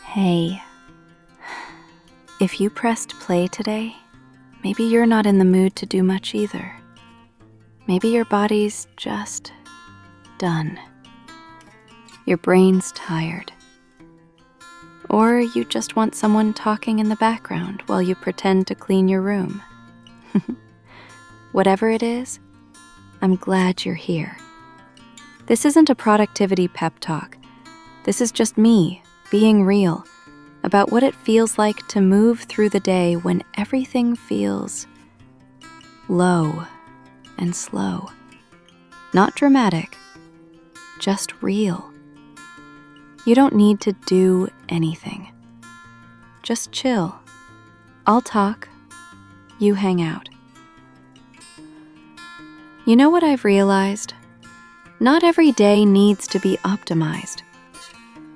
Hey, if you pressed play today, maybe you're not in the mood to do much either. Maybe your body's just done. Your brain's tired. Or you just want someone talking in the background while you pretend to clean your room. Whatever it is, I'm glad you're here. This isn't a productivity pep talk. This is just me being real about what it feels like to move through the day when everything feels low and slow. Not dramatic, just real. You don't need to do anything. Just chill. I'll talk, you hang out. You know what I've realized? Not every day needs to be optimized,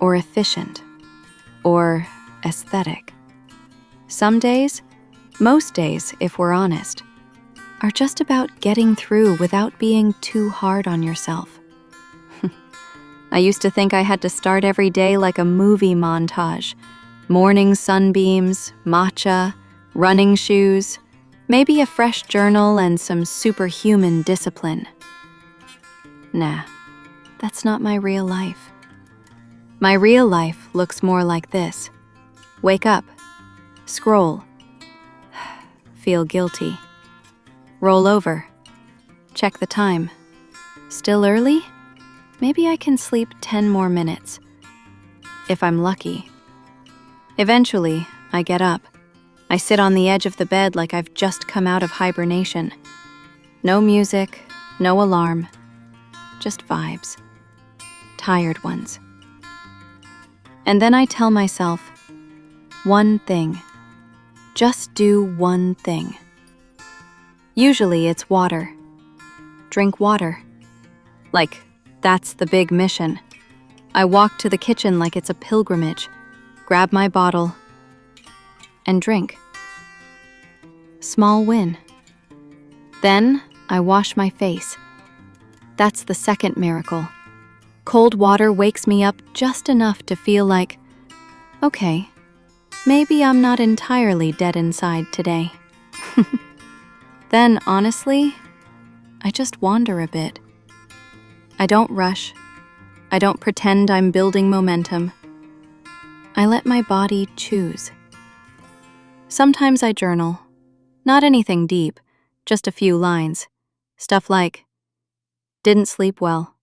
or efficient, or aesthetic. Some days, most days if we're honest, are just about getting through without being too hard on yourself. I used to think I had to start every day like a movie montage. Morning sunbeams, matcha, running shoes, maybe a fresh journal and some superhuman discipline. Nah, that's not my real life. My real life looks more like this. Wake up, scroll, feel guilty, roll over, check the time. Still early? Maybe I can sleep 10 more minutes, if I'm lucky. Eventually, I get up. I sit on the edge of the bed like I've just come out of hibernation. No music, no alarm, just vibes. Tired ones. And then I tell myself, one thing. Just do one thing. Usually it's water. Drink water. Like, that's the big mission. I walk to the kitchen like it's a pilgrimage, grab my bottle, and drink. Small win. Then I wash my face. That's the second miracle. Cold water wakes me up just enough to feel like, okay, maybe I'm not entirely dead inside today. Then, honestly, I just wander a bit. I don't rush. I don't pretend I'm building momentum. I let my body choose. Sometimes I journal. Not anything deep, just a few lines. Stuff like, didn't sleep well.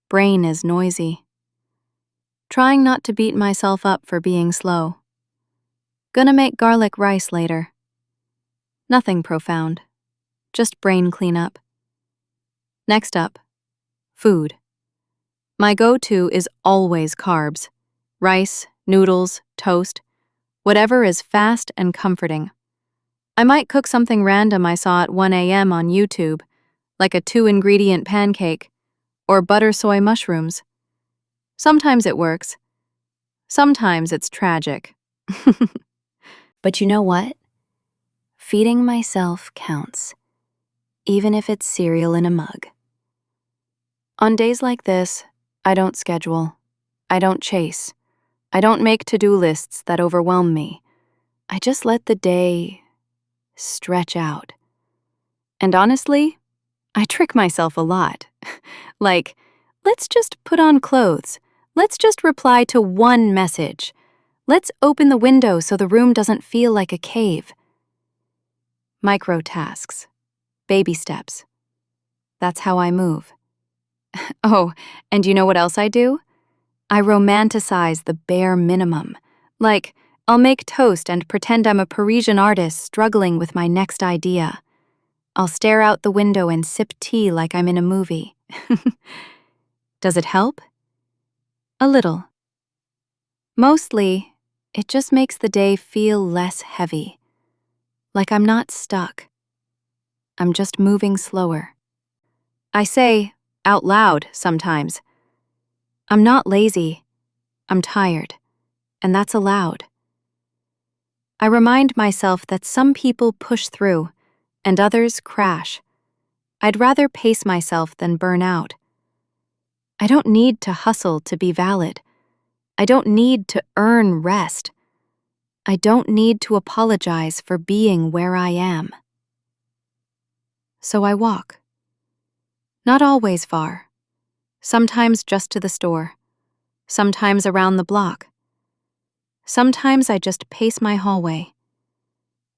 Brain is noisy. Trying not to beat myself up for being slow. Gonna make garlic rice later. Nothing profound. Just brain cleanup. Next up, food. My go-to is always carbs. Rice, noodles, toast, whatever is fast and comforting. I might cook something random I saw at 1 a.m. on YouTube, like a 2-ingredient pancake, or butter soy mushrooms. Sometimes it works. Sometimes it's tragic. But you know what? Feeding myself counts, even if it's cereal in a mug. On days like this, I don't schedule. I don't chase. I don't make to-do lists that overwhelm me. I just let the day stretch out. And honestly, I trick myself a lot. Like, let's just put on clothes. Let's just reply to one message. Let's open the window so the room doesn't feel like a cave. Micro tasks. Baby steps. That's how I move. Oh, and you know what else I do? I romanticize the bare minimum. Like, I'll make toast and pretend I'm a Parisian artist struggling with my next idea. I'll stare out the window and sip tea like I'm in a movie. Does it help? A little. Mostly, it just makes the day feel less heavy. Like I'm not stuck. I'm just moving slower. I say, out loud sometimes, I'm not lazy. I'm tired. And that's allowed. I remind myself that some people push through and others crash. I'd rather pace myself than burn out. I don't need to hustle to be valid. I don't need to earn rest. I don't need to apologize for being where I am. So I walk. Not always far. Sometimes just to the store. Sometimes around the block. Sometimes I just pace my hallway.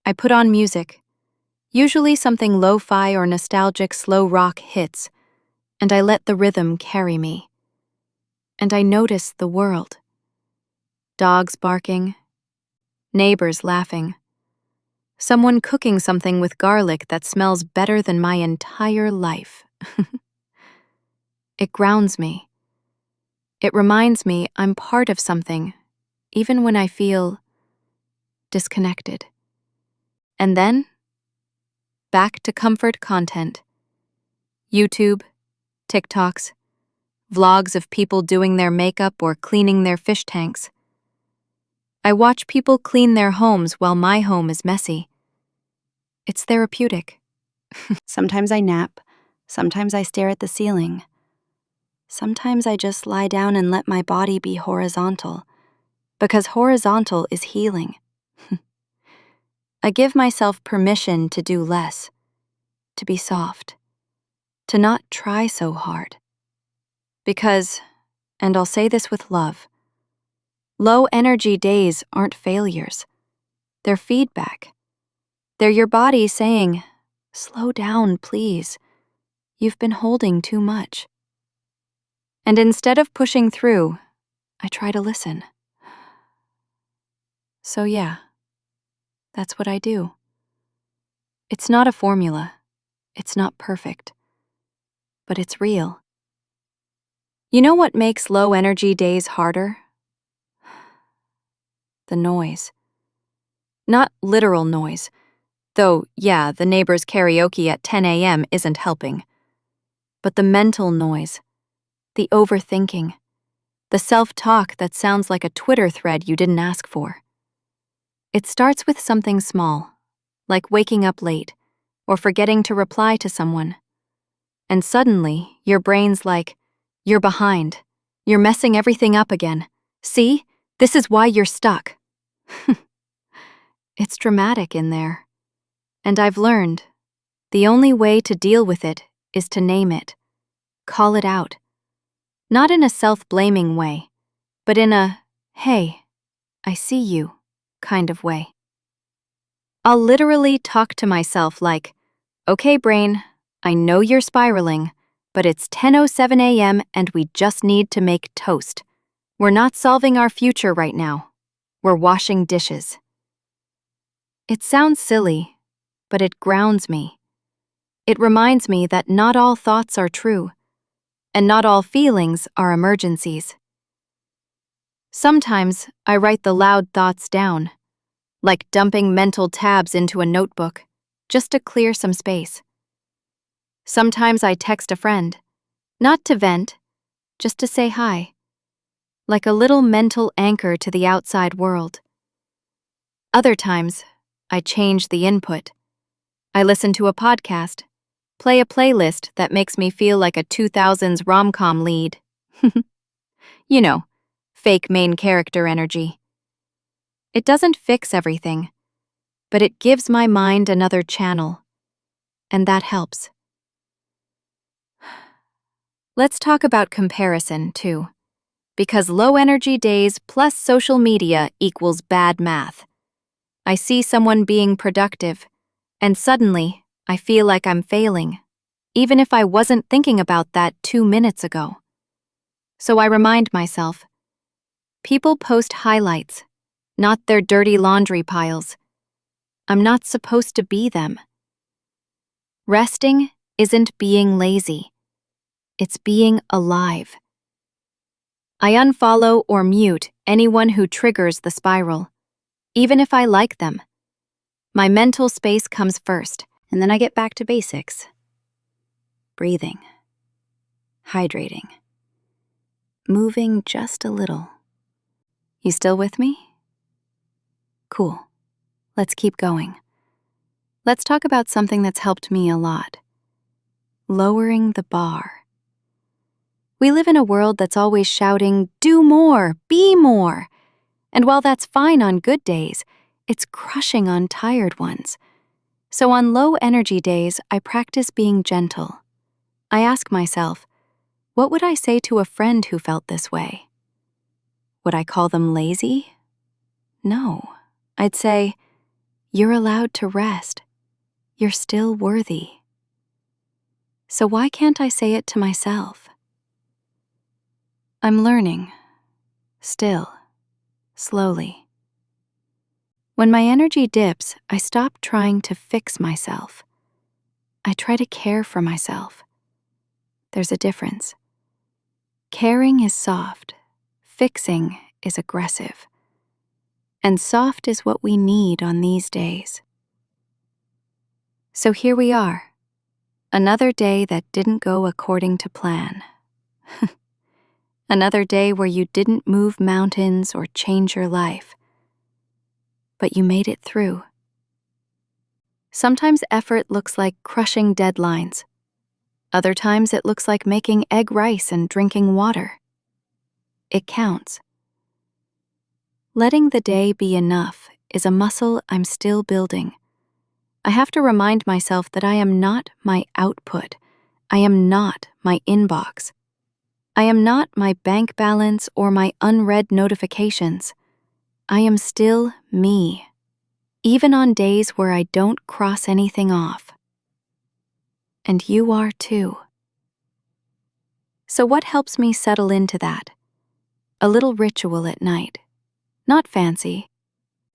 I put on music, usually something lo-fi or nostalgic slow rock hits, and I let the rhythm carry me. And I notice the world. Dogs barking, neighbors laughing, someone cooking something with garlic that smells better than my entire life. It grounds me. It reminds me I'm part of something, even when I feel disconnected. And then, back to comfort content. YouTube, TikToks, vlogs of people doing their makeup or cleaning their fish tanks. I watch people clean their homes while my home is messy. It's therapeutic. Sometimes I nap. Sometimes I stare at the ceiling. Sometimes I just lie down and let my body be horizontal, because horizontal is healing. I give myself permission to do less, to be soft, to not try so hard. Because, and I'll say this with love, low energy days aren't failures. They're feedback. They're your body saying, slow down, please. You've been holding too much. And instead of pushing through, I try to listen. So yeah, that's what I do. It's not a formula. It's not perfect. But it's real. You know what makes low energy days harder? The noise. Not literal noise. Though, yeah, the neighbor's karaoke at 10 a.m. isn't helping. But the mental noise. The overthinking. The self-talk that sounds like a Twitter thread you didn't ask for. It starts with something small, like waking up late, or forgetting to reply to someone. And suddenly, your brain's like, you're behind. You're messing everything up again. See? This is why you're stuck. It's dramatic in there. And I've learned, the only way to deal with it is to name it. Call it out. Not in a self-blaming way, but in a, hey, I see you kind of way. I'll literally talk to myself like, okay, brain, I know you're spiraling, but it's 10:07 a.m. and we just need to make toast. We're not solving our future right now. We're washing dishes. It sounds silly, but it grounds me. It reminds me that not all thoughts are true, and not all feelings are emergencies. Sometimes I write the loud thoughts down, like dumping mental tabs into a notebook, just to clear some space. Sometimes I text a friend, not to vent, just to say hi, like a little mental anchor to the outside world. Other times, I change the input. I listen to a podcast, play a playlist that makes me feel like a 2000s rom-com lead. You know, fake main character energy. It doesn't fix everything, but it gives my mind another channel, and that helps. Let's talk about comparison, too, because low energy days plus social media equals bad math. I see someone being productive, and suddenly I feel like I'm failing, even if I wasn't thinking about that 2 minutes ago. So I remind myself, people post highlights, not their dirty laundry piles. I'm not supposed to be them. Resting isn't being lazy. It's being alive. I unfollow or mute anyone who triggers the spiral, even if I like them. My mental space comes first, and then I get back to basics. Breathing. Hydrating. Moving just a little. You still with me? Cool. Let's keep going. Let's talk about something that's helped me a lot. Lowering the bar. We live in a world that's always shouting, do more, be more. And while that's fine on good days, it's crushing on tired ones. So on low energy days, I practice being gentle. I ask myself, what would I say to a friend who felt this way? Would I call them lazy? No. I'd say, you're allowed to rest. You're still worthy. So why can't I say it to myself? I'm learning. Still. Slowly. When my energy dips, I stop trying to fix myself. I try to care for myself. There's a difference. Caring is soft. Fixing is aggressive. And soft is what we need on these days. So here we are. Another day that didn't go according to plan. Another day where you didn't move mountains or change your life. But you made it through. Sometimes effort looks like crushing deadlines. Other times it looks like making egg rice and drinking water. It counts. Letting the day be enough is a muscle I'm still building. I have to remind myself that I am not my output. I am not my inbox. I am not my bank balance or my unread notifications. I am still me, even on days where I don't cross anything off. And you are too. So what helps me settle into that? A little ritual at night. Not fancy,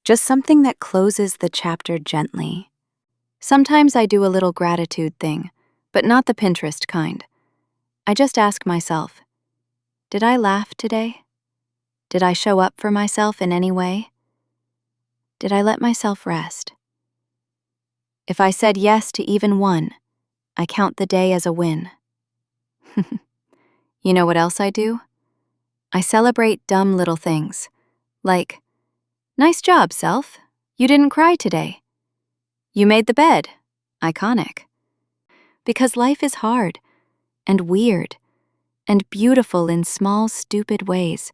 just something that closes the chapter gently. Sometimes I do a little gratitude thing, but not the Pinterest kind. I just ask myself, did I laugh today? Did I show up for myself in any way? Did I let myself rest? If I said yes to even one, I count the day as a win. You know what else I do? I celebrate dumb little things, like, nice job, self. You didn't cry today. You made the bed. Iconic. Because life is hard, and weird, and beautiful in small, stupid ways.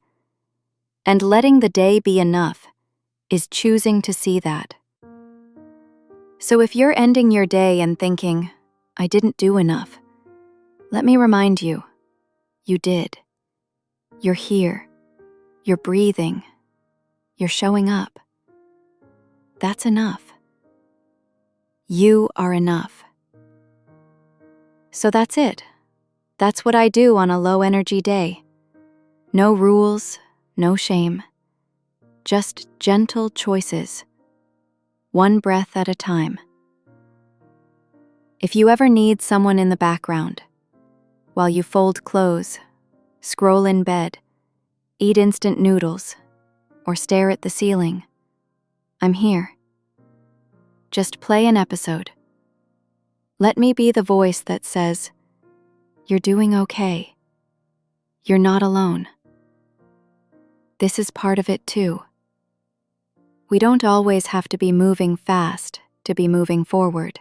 And letting the day be enough is choosing to see that. So if you're ending your day and thinking, I didn't do enough, let me remind you, you did. You're here. You're breathing. You're showing up. That's enough. You are enough. So that's it. That's what I do on a low-energy day. No rules, no shame. Just gentle choices. One breath at a time. If you ever need someone in the background, while you fold clothes, scroll in bed, eat instant noodles, or stare at the ceiling, I'm here. Just play an episode. Let me be the voice that says, you're doing okay. You're not alone. This is part of it too. We don't always have to be moving fast to be moving forward.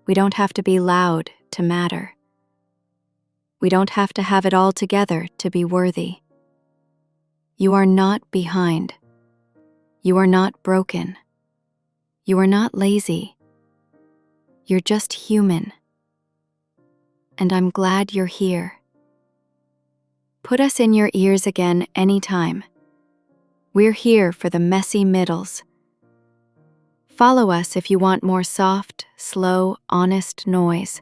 We don't have to be loud to matter. We don't have to have it all together to be worthy. You are not behind. You are not broken. You are not lazy. You're just human. And I'm glad you're here. Put us in your ears again anytime. We're here for the messy middles. Follow us if you want more soft, slow, honest noise.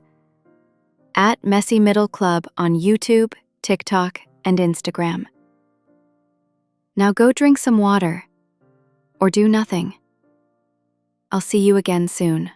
At Messy Middle Club on YouTube, TikTok, and Instagram. Now go drink some water, or do nothing. I'll see you again soon.